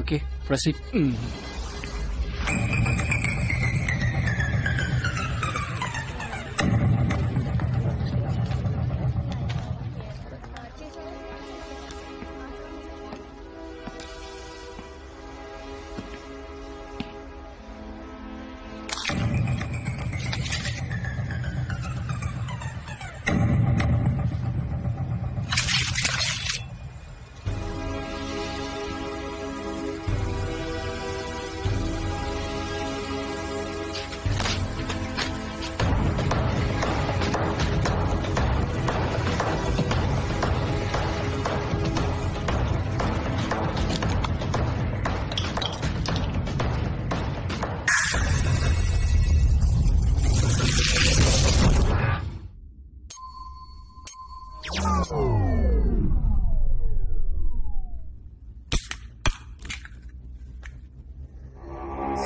Okay, proceed.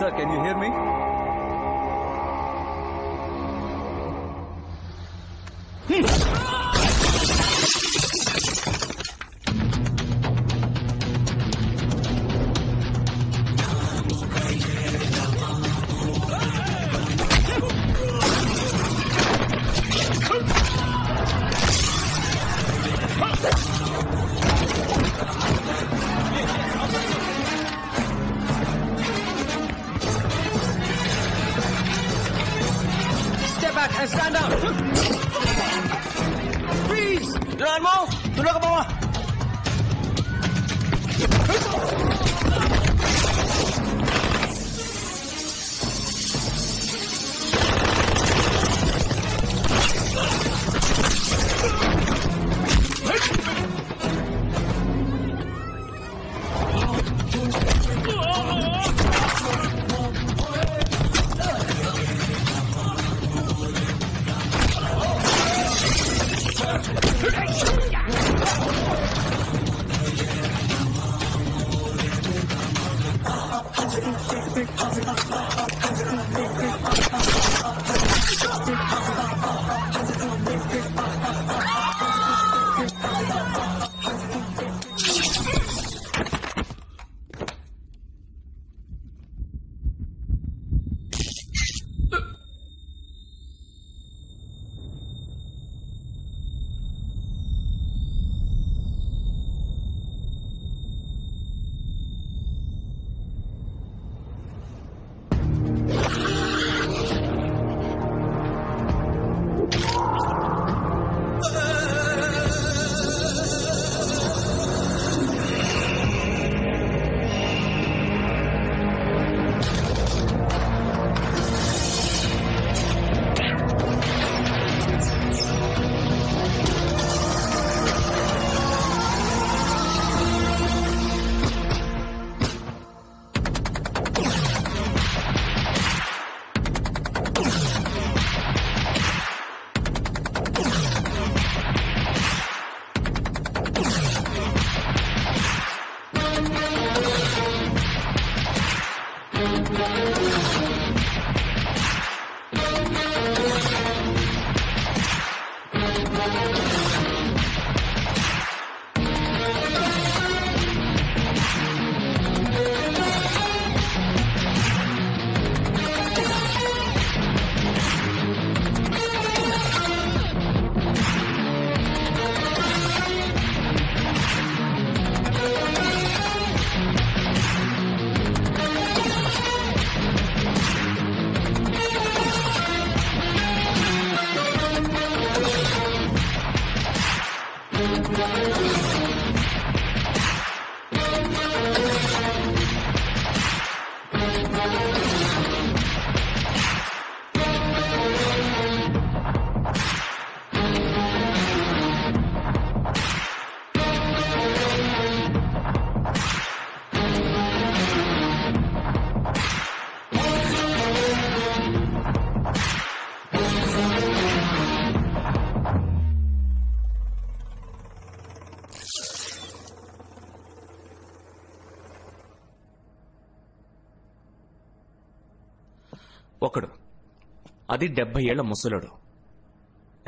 Sir, can you hear me? Step back and stand down. Freeze! Do not move. Tunduk ke bawah. ఒకడు, అది 70 ఏళ్ల ముసలుడు.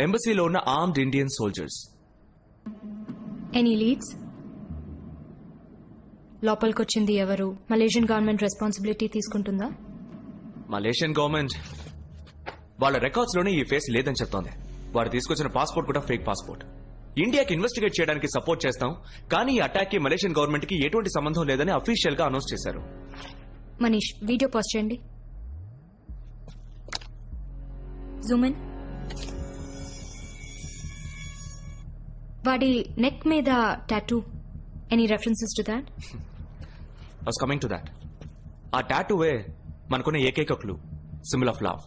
ఎంబసీలో ఉన్న armed Indian soldiers. Any leads? లోపలికొచ్చింది ఎవరు? మలేషియన్ గవర్నమెంట్ రెస్పాన్సిబిలిటీ తీసుకుంటుందా? మలేషియన్ గవర్నమెంట్ వాళ్ళ రికార్డ్స్ లోనే ఈ ఫేస్ లేదని చెప్తోంది. వాడు తీసుకొచ్చిన పాస్పోర్ట్ కూడా ఫేక్ పాస్పోర్ట్. ఇండియాకి ఇన్వెస్టిగేట్ చేయడానికి సపోర్ట్ చేస్తాం, కానీ ఈ అటాక్ కి మలేషియన్ గవర్నమెంట్ కి ఎటువంటి సంబంధం లేదని అఫీషియల్ గా అనౌన్స్ చేశారు. మనీష్, వీడియో పోస్ట్ చేయండి. Zoom in. వాడి నెక్ మీద tattoo. Any references to that? I was coming to that. ఆ టాటూవే మనకున్న ఏకైక క్లూ, సింబల్ ఆఫ్ లవ్.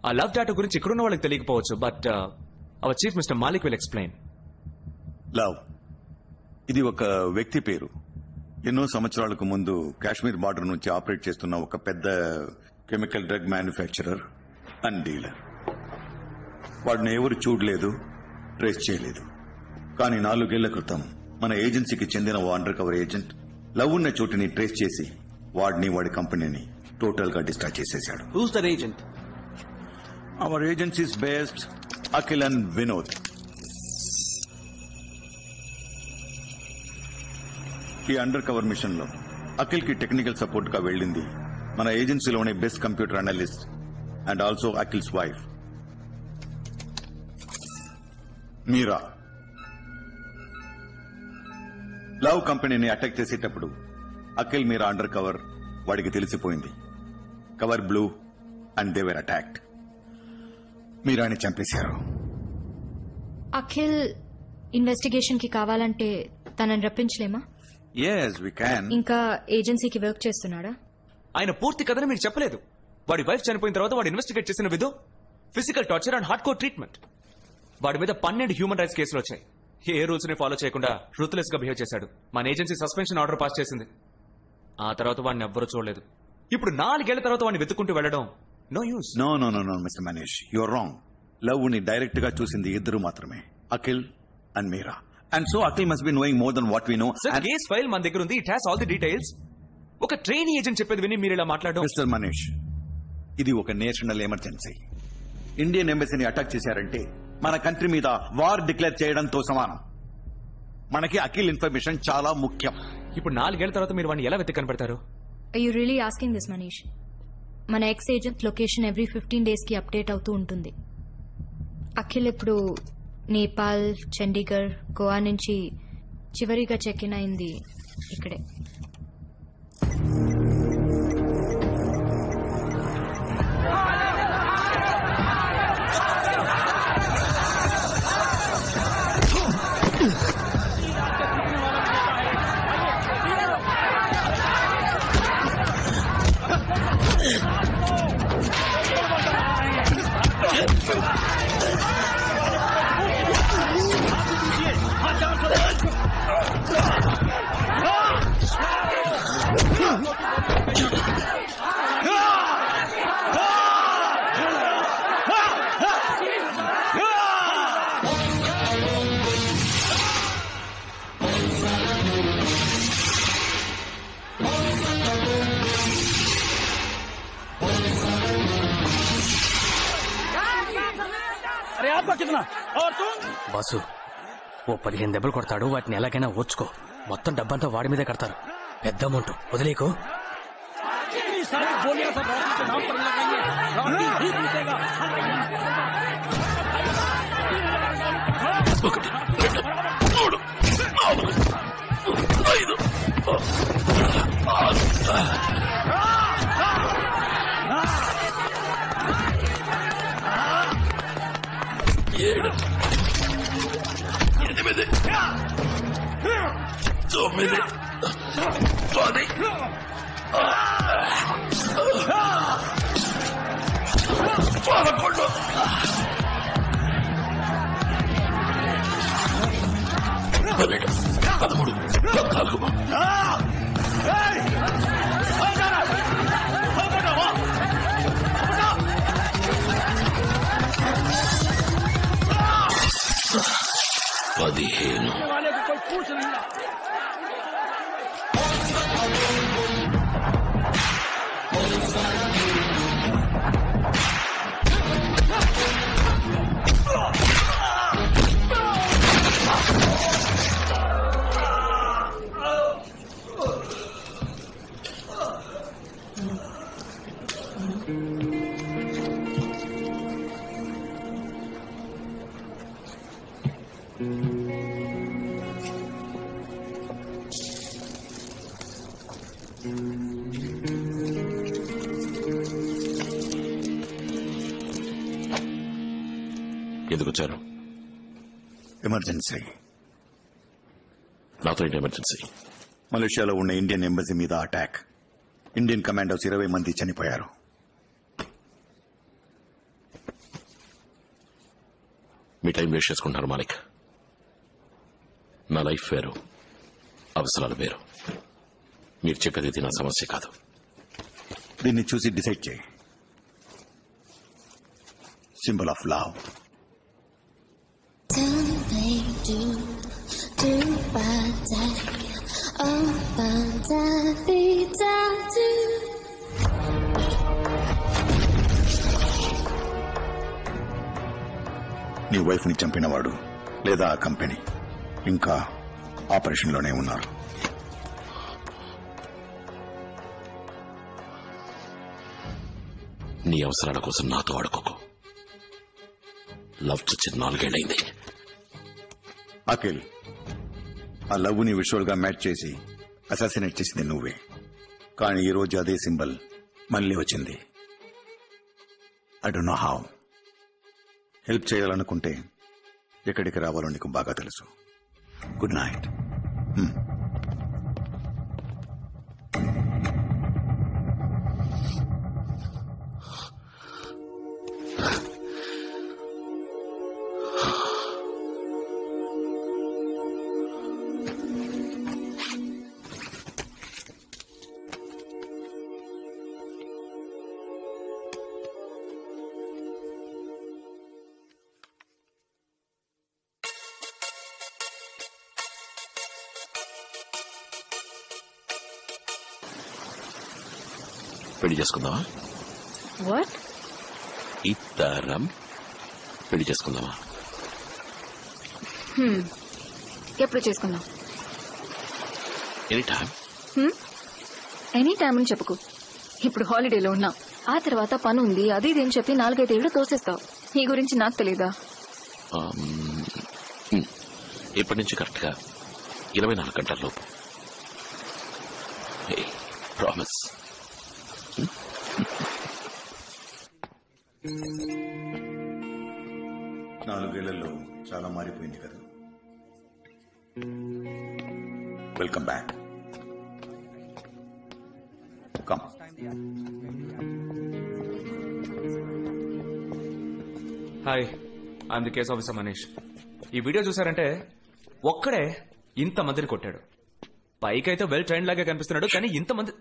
ఆ లవ్ టాటూ గురించి ఇక్కడున్న వాళ్ళకి తెలియకపోవచ్చు, but our chief mister Malik will explain. Love ఇది ఒక వ్యక్తి పేరు. ఎన్నో సంవత్సరాలకు ముందు కాశ్మీర్ బార్డర్ నుంచి ఆపరేట్ చేస్తున్న ఒక పెద్ద chemical drug manufacturer and dealer. వాడిని ఎవరు చూడలేదు, ట్రేస్ చేయలేదు. కానీ 4 ఏళ్ల క్రితం మన ఏజెన్సీకి చెందిన ఓ అండర్ కవర్ ఏజెంట్ లవ్ ఉన్న చోటుని ట్రేస్ చేసి వాడిని, వాడి కంపెనీని టోటల్ గా డిస్ట్రాయ్ చేసేశాడు. Who's that agent? Our agencies based Akhil and Vinod. ఈ అండర్ కవర్ మిషన్ లో అఖిల్ కి టెక్నికల్ సపోర్ట్ గా వెళ్లింది మన ఏజెన్సీలోని best computer analyst and also Akhil's wife Meera. Love కంపెనీని అటాక్ చేసేటప్పుడు అఖిల్ మీరా అండర్ కవర్ వాడికి తెలిసిపోయింది. Cover blue and they were attacked. మీరాని చంపేశారు. అఖిల్ ఇన్వెస్టిగేషన్ కి కావాలంటే తనని రప్పించలేమా? yes we can. ఇంకా ఏజెన్సీకి వర్క్ చేస్తున్నాడా? ఆయన పూర్తి కథని మీకు చెప్పలేదు. వాడి వైఫ్ చనిపోయిన తర్వాత వాడు ఇన్వెస్టిగేట్ చేసిన విధం physical torture and hard core treatment. వాడి మీద 12 హ్యూమన్ రైట్స్ కేసులు వచ్చాయి. ఏ రూల్స్ ని ఫాలో చేయకుండా రూత్లెస్ గా బిహేవ్ చేశాడు. మన ఏజెన్సీ సస్పెన్షన్ ఆర్డర్ పాస్ చేసింది. ఆ తర్వాత వాడిని ఎవ్వరూ చూడలేదు. ఇప్పుడు 4 ఏళ్ల తర్వాత వాడిని వెతుక్కుంటూ వెళ్లడం no use. No no no no mister Manish, you're wrong. Love ని డైరెక్ట్ గా చూసింది ఇద్దరు మాత్రమే, Akhil and Meera. And so Akhil must be knowing more than what we know. Sir, case file మన దగ్గర ఉంది. It has all the details. ఒక trainee agent చెప్పేది విని మీరు ఇలా మాట్లాడడం. మిస్టర్ మనీష్, ఇది ఒక నేషనల్ ఎమర్జెన్సీ. ఇండియన్ ఎంబసీని అటాక్ చేశారంటే మన కంట్రీ మీద వార్ డిక్లేర్ చేయడంతో సమానం. మనకి అఖిల్ ఇన్ఫర్మేషన్ చాలా ముఖ్యం. ఇప్పుడు 4 ఏళ్ల తర్వాత మీరు వాడిని ఎలా వెతికి కనపడతారు? Are you really asking this, Manish? మన ex agent location every 15 days కి అప్డేట్ అవుతూ ఉంటుంది. అఖిల్ ఇప్పుడు నేపాల్, చండీగఢ్, గోవా నుంచి చివరిగా చెక్ ఇన్ అయింది ఇక్కడే. బాసు, ఓ 15 దెబ్బలు కొడతాడు. వాటిని ఎలాగైనా ఓర్చుకో. మొత్తం డబ్బంతా వాడి మీదే కడతారు. పెద్ద అమౌంట్ వదిలేకు. ఎందుకు వచ్చారు? ఎమర్జెన్సీ. నాతో ఏంటి ఎమర్జెన్సీ? మలేషియాలో ఉన్న ఇండియన్ ఎంబసీ మీద అటాక్. ఇండియన్ కమాండోస్ 20 మంది చనిపోయారు. మీ టైం వేస్ట్ చేసుకుంటున్నారు మాలిక్. నా లైఫ్ వేరు, అవసరాలు వేరు. మీరు చెప్పేది నా సమస్య కాదు. దీన్ని చూసి డిసైడ్ చేయి. Symbol of love. నీ వైఫ్ ని చంపినవాడు లేదా ఆ కంపెనీ ఇంకా ఆపరేషన్లోనే ఉన్నారు. నీ అవసరాల కోసం నాతో ఆడుకోకు. లవ్ చచ్చి 4 ఏళ్లైంది. అఖిల్, ఆ లవ్ ని విజువల్ గా మ్యాచ్ చేసి అసాసినేట్ చేసింది నువ్వే. కానీ ఈ రోజు అదే సింబల్ మళ్ళీ వచ్చింది. I don't know how. Help చేయాలనుకుంటే ఎక్కడికి రావాలో నీకు బాగా తెలుసు. Good night. పెళ్లి చేసుకుందామా? వాట్? ఇద్దరం పెళ్లి చేసుకుందామా? ఎప్పుడు చేసుకుందాం? Any time. ఎనీ టైం అని చెప్పుకో. ఇప్పుడు హాలిడేలో ఉన్నాం, ఆ తర్వాత పని ఉంది, అది ఇదేం చెప్పి 4-5 ఏళ్ళు తోసేస్తావు. నీ గురించి నాకు తెలీదా? ఇప్పటి నుంచి కరెక్ట్ గా 24 గంటల లోపు. ప్రామిస్. 4 ఏళ్లలో చాలా మారిపోయింది కదా. Welcome back. Come. Hi, I'm the case officer Manish. ఈ వీడియో చూసారంటే ఒక్కడే ఇంతమందిని కొట్టాడు. పైకైతే వెల్ ట్రైన్ లాగా కనిపిస్తున్నాడు, కానీ ఇంతమంది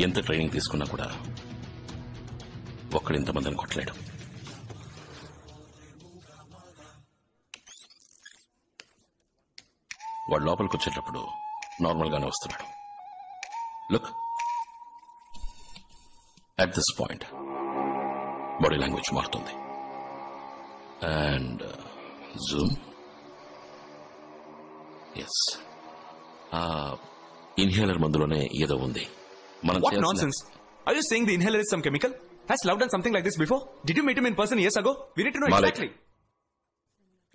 ఎంత ట్రైనింగ్ తీసుకున్నా కూడా ఒక్కడు ఇంతమందిని కొట్టలేడు. వాడు లోపలికి వచ్చేటప్పుడు నార్మల్ గానే వస్తున్నాడు. Look, at this point body language మారుతుంది. And zoom. ఎస్, ఆ ఇన్హేలర్ మందులోనే ఏదో ఉంది. మనం What nonsense? Are you saying the inhaler is some chemical? Has Love done something like this before? Did you meet him in person years ago? We need to know Malik. exactly.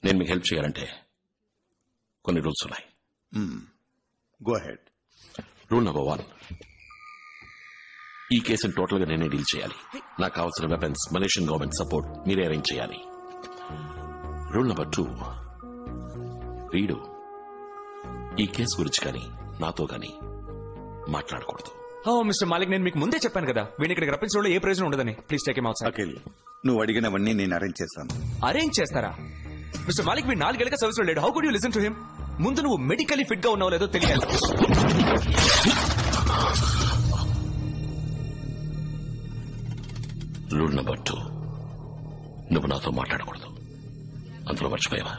నేను మీకు help చేయాలంటే కొన్ని rules ఉన్నాయి. Go head. Rule number 1, ఈ కేసును total గా నేనే deal చేయాలి. నాకు కావాల్సిన వెపన్స్, మలేషియన్ గవర్నమెంట్ సపోర్ట్ మీరే అరేంజ్ చేయాలి. రూల్ నెంబర్ 2, వీడు ఈ కేసు గురించి కానీ నాతో కానీ మాట్లాడకూడదు. Oh, Mr. Malik, నేను మీకు ముందే చెప్పాను కదా, వీడిని ఇక్కడికి రప్పించడంలో ఏ ప్రయోజనం ఉండదని. Please take him out side. Akhil, నువ్వు అడిగినవన్నీ నేను అరేంజ్ చేస్తాను. అరేంజ్ చేస్తారా? మిస్టర్ మాలిక్ వీడు 4 ఏళ్ళగా సర్వీస్ లో లేడు. How could you listen to him? ముందు నువ్వు మెడికలీ ఫిట్ గా ఉన్నావో లేదో తెలియాలి. రూల్ నెంబర్ 2, నువ్వు నాతో మాట్లాడకూడదు. అందులో మర్చిపోయావా?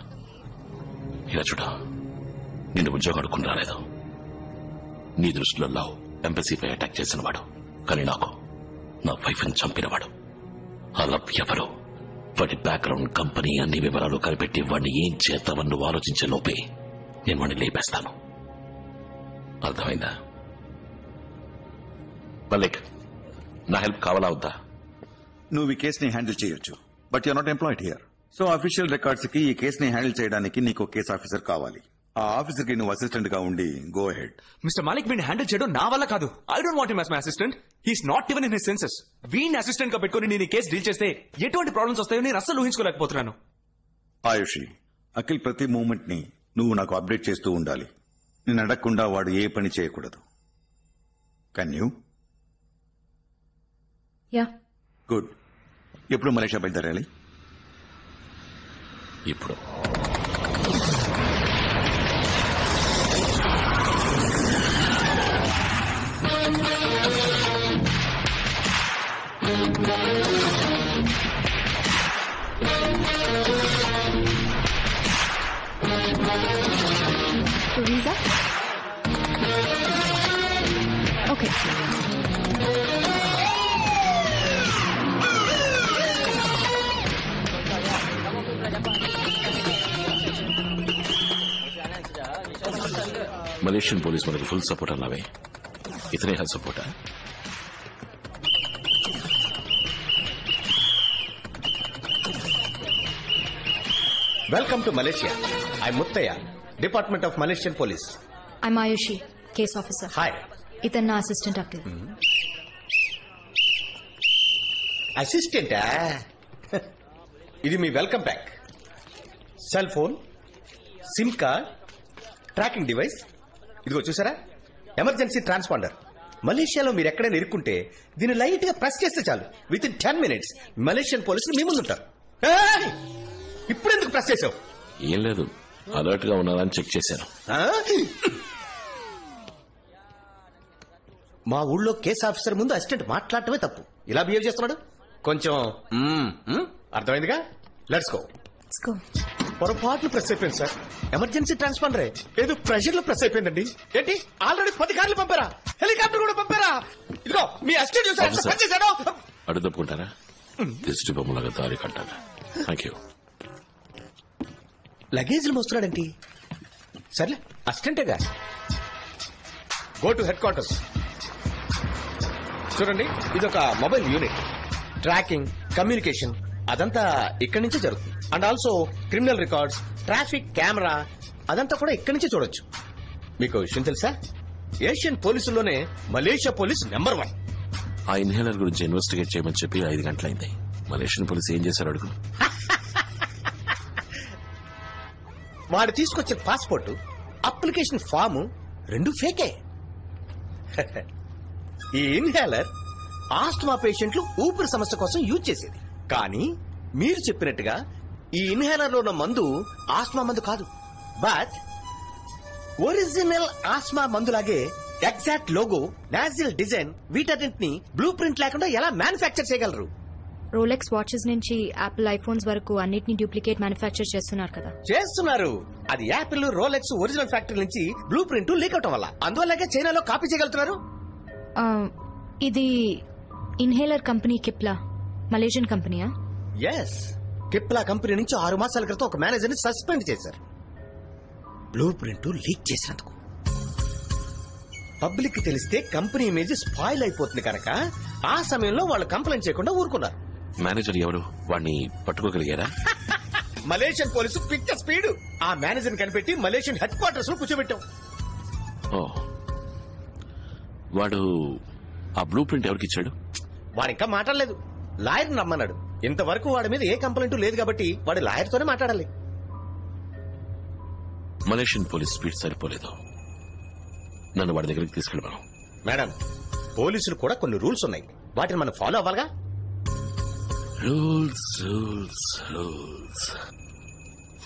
ఇలా చూడ, నిన్ను ఉద్యోగం అడుక్కుని రాలేదు. నీ దృష్టిలో లవ్ ఎంబసీపై అటాక్ చేసినవాడు, కానీ నాకు నా వైఫ్ని చంపినవాడు. అలా ఎవరు వాడి బ్యాక్గ్రౌండ్ కంపెనీ అన్ని వివరాలు కనిపెట్టి వాడిని ఏం చేద్దామని నువ్వు ఆలోచించే లోపే నేను వాడిని లేపేస్తాను. అర్థమైందా? మల్లిక్, నా హెల్ప్ కావాలా వద్దా? నువ్వు ఈ కేసుని హ్యాండిల్ చేయొచ్చు, but you're not employed here. So official records కి ఈ కేసుని హ్యాండిల్ చేయడానికి నీకు కేసు ఆఫీసర్ కావాలి. ఆ ఆఫీసర్ కి నువ్వు అసిస్టెంట్ గా ఉండి గో హెడ్. మిస్టర్ మాలిక్ వీడిని హ్యాండిల్ చేయడం నా వల్ల కాదు. I don't want him as my assistant. He's not even in his senses. వీడిని అసిస్టెంట్ గా పెట్టుకుని నేను ఈ కేసు డీల్ చేస్తే ఎటువంటి ప్రాబ్లమ్స్ వస్తాయో నేను అస్సలు ఊహించుకోలేకపోతున్నాను. ఆయుషి, అఖిల్ ప్రతి మూమెంట్ ని నువ్వు నాకు అప్డేట్ చేస్తూ ఉండాలి. నేను అడగకుండా వాడు ఏ పని చేయకూడదు. Can you? యా. గుడ్. ఎప్పుడు మలేషియా బయలుదేరాలి? ఇప్పుడు వీసా? ఓకే. మలేషియన్ పోలీస్ మనకి ఫుల్ సపోర్ట్ అన్నావే, ఇతనే health సపోర్టా? Welcome to Malaysia. I'm Muttaya, Department of Malaysian Police. I'm Ayushi, case officer. Hi. ఇతను నా అసిస్టెంట్ అఖిల్. అసిస్టెంటా? ఇది మీ welcome pack. Cell phone, SIM card, tracking device. ఇదిగో చూసారా, ఎమర్జెన్సీ ట్రాన్స్పాండర్. మలేషియాలో మీరు ఎక్కడైనా ఇరుక్కుంటే దీన్ని లైట్ గా ప్రెస్ చేస్తే చాలు, విత్ ఇన్ 10 minutes మలేషియన్ పోలీసులు మీ ముందుంటారు. ఇప్పుడు ఎందుకు ప్రెస్ చేసావు? ఏం లేదు, అలర్ట్ గా ఉన్నారని చెక్ చేశాను. మా ఊళ్ళో కేసు ఆఫీసర్ ముందు అసిస్టెంట్ మాట్లాడటమే తప్పు. ఇలా బిహేవ్ చేస్తున్నాడు. కొంచెం అర్థమైందిగా. Let's go. పొరపాట్లు ప్రెస్ అయిపోయింది సార్. ఎమర్జెన్సీ ట్రాన్స్పాండరే, ఏదో ప్రెషర్ లో ప్రెస్ అయిపోయిందండి. ఏంటి, ఆల్రెడీ 10 కార్లు పంపారా? హెలికాప్టర్ కూడా పంపారా? ఇదిగో మీ అసిస్టెంట్ చూసాడు. అడు తప్పుకుంటారా? దిష్టి బొమ్మలాగా దారి కట్టాను. Thank you. లగేజ్లు మోస్తున్నాడండి. సర్లే, అసిస్టెంటేగా. Go to headquarters. చూడండి, ఇదొక మొబైల్ యూనిట్. ట్రాకింగ్, కమ్యూనికేషన్ అదంతా ఇక్కడి నుంచే జరుగుతుంది. And also criminal records, traffic camera అదంతా కూడా ఇక్కడి నుంచే చూడొచ్చు. మీకు విషయం తెలుసా, ఏషియన్ పోలీసుల్లోనే మలేషియా పోలీస్ నెంబర్ 1. ఆ ఇన్హేలర్ గురించి ఇన్వెస్టిగేట్ చేయమని చెప్పి 5 గంటలైంది. మలేషియన్ పోలీస్ ఏం చేశారు అడుగు. వాడు తీసుకొచ్చిన పాస్పోర్ట్, అప్లికేషన్ ఫాము 2 ఫేకే. ఈ ఇన్హేలర్ ఆస్ట్మా పేషెంట్లు ఊపిరి సమస్య కోసం యూజ్ చేసేది. కానీ మీరు చెప్పినట్టుగా ఈ ఇన్హేలర్ లో ఉన్న మందు ఆస్మా మందు కాదు, బట్ ఒరిజినల్ ఆస్మా మందులాగే ఎగ్జాక్ట్ లోగో, నాజిల్ డిజైన్ వీటన్నింటిని బ్లూ ప్రింట్ లేకుండా ఎలా మ్యానుఫ్యాక్చర్ చేయగలరు? రోలెక్స్ వాచెస్ నుంచి యాపిల్ ఐఫోన్స్ వరకు అన్నిటిని డూప్లికేట్ మ్యానుఫ్యాక్చర్ చేస్తున్నారు కదా. చేస్తున్నారు. అది యాపిల్, రోలెక్స్ ఒరిజినల్ ఫ్యాక్టరీ నుంచి బ్లూ ప్రింట్ లీక్ అవటం వల్ల. అందువల్లకే చైనాలో కాపీ చేయగలుగుతున్నారు. ఇది ఇన్హేలర్ కంపెనీ కిప్లా, మలేషియన్ కంపెనీయా? ఎస్, కిప్లా కంపెనీ నుంచి 6 మాసాల క్రితం ఒక మేనేజర్ ని సస్పెండ్ చేశారు, బ్లూ ప్రింట్ లీక్ చేసినందుకు. పబ్లిక్ తెలిస్తే కంపెనీ ఇమేజ్ స్పాయిల్ అయిపోతుంది కనుక ఆ సమయంలో వాళ్ళు కంప్లైంట్ చేయకుండా ఊరుకున్నారు. మేనేజర్ ఎవరు? వాడిని పట్టుకోగలిగారా? మలేషియన్ పోలీసు పిచ్చ స్పీడ్. ఆ మేనేజర్ కనిపెట్టి మలేషియన్ హెడ్ క్వార్టర్స్ లో కూర్చోబెట్టాం. ఓ, వాడు ఆ బ్లూ ప్రింట్ ఎవరికి ఇచ్చాడు? వాడు ఇంకా మాట్లాడలేదు. లాయర్ నమ్మన్నాడు. ఇంతవరకు వాడి మీద ఏ కంప్లైంట్ లేదు కాబట్టి వాడు లాయర్ తోనే మాట్లాడాలి. మలేషియన్ పోలీస్ స్పీడ్ సరిపోలేదు. నన్ను వాడి దగ్గరికి తీసుకెళ్ళమను. మేడం, పోలీసులు కూడా కొన్ని రూల్స్ ఉన్నాయి, వాటిని మనం ఫాలో అవ్వాలిగా. Rules rules rules